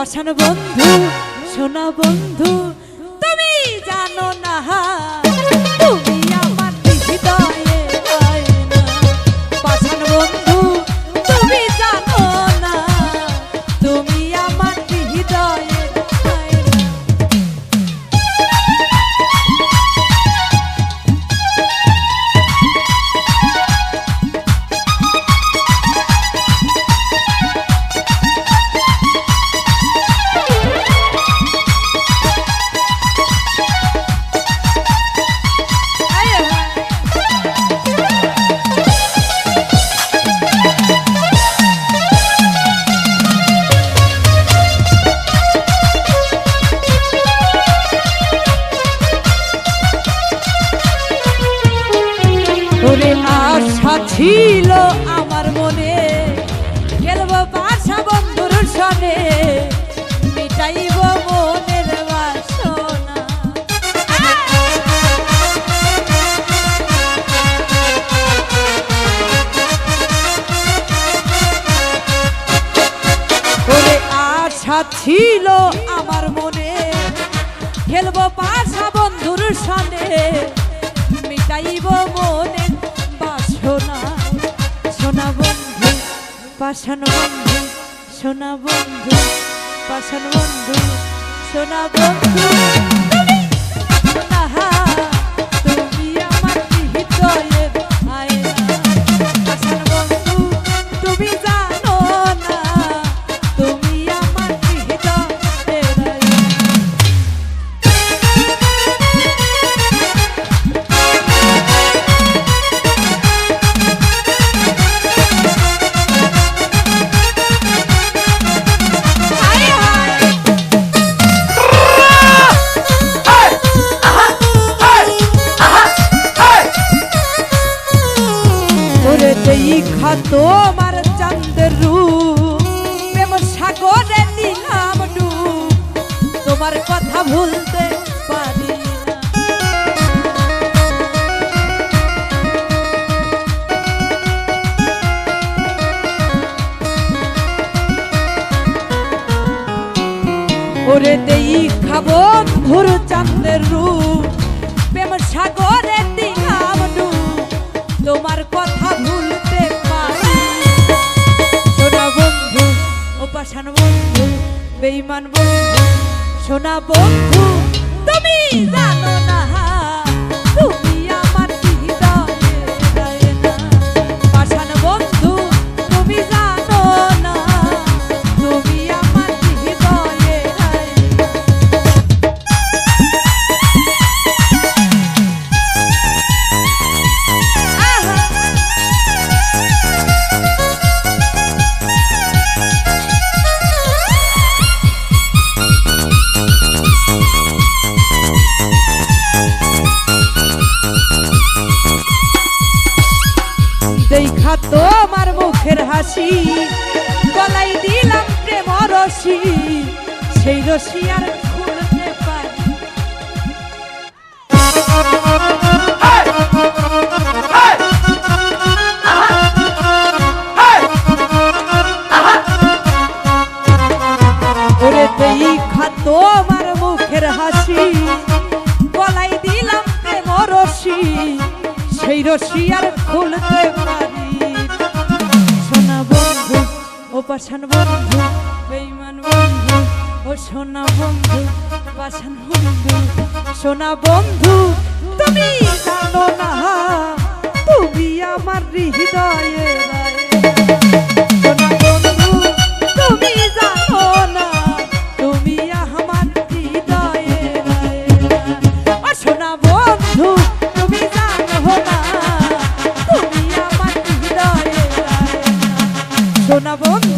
পাষাণ বন্ধু সোনা বন্ধু তুমি জানো না তুমি আমার হৃদয়ে আয়না। পাষাণ বন্ধু তুমি জানো না তুমি আমার হৃদয়ে আয়না। ওরে আশা ছিল আমার মনে খেলবো বাসা বন্ধুর সনে মিটাইব মনের বাসনা। ওরে আশা ছিল আমার মনে খেলবো বাসা বন্ধুর সনে মিটাইব মনের বাসনা। সোনা বন্ধু পাষাণ বন্ধু সোনা বন্ধু পাষাণ বন্ধু সোনা বন্ধু তুমি আমার হৃদয়ের আয়না। পাষাণ বন্ধু তুমি জানো না তুমি আমার হৃদয়ের আয়না। দেখা তোমার চাঁদের রূপ প্রেম সাগরে নিলাম ডুব তোমার কথা ভুলতে পারি না। ওরে দেখা বন্ধুর চাঁদের রূপ প্রেম সাগরে নিলাম ডুব তোমার কথা ভুলতে পারি। সোনা বন্ধু ও পাষাণ বন্ধু বেঈমান বন্ধু সোনা বন্ধু তুমি জানো না তুমি আমার হৃদয়ের আয়না। পাষাণ বন্ধু তুমি জানো না তুমি আমার হৃদয়ের আয়না। দেখা তোমার মুখের হাসি গলায় দিলাম প্রেম রশি সেই রশি আর খুলতে পারি। ওরে দেখা তোমার মুখের হাসি গলায় দিলাম প্রেম রশি সেই রশি আর খুলতে পারি। সোনা বন্ধু ও পাষাণ বন্ধু বেঈমান বন্ধু ও সোনা বন্ধু পাষাণ বন্ধু সোনা বন্ধু তুমি জানো না তুমি আমার হৃদয়ের আয়না। সোনা বন্ধু তুমি জানো না তুমি আমার হৃদয়ের আয়না। ও সোনা বন্ধু তুমি জানো না তুমি আমার হৃদয়ের আয়না। সোনা বন্ধু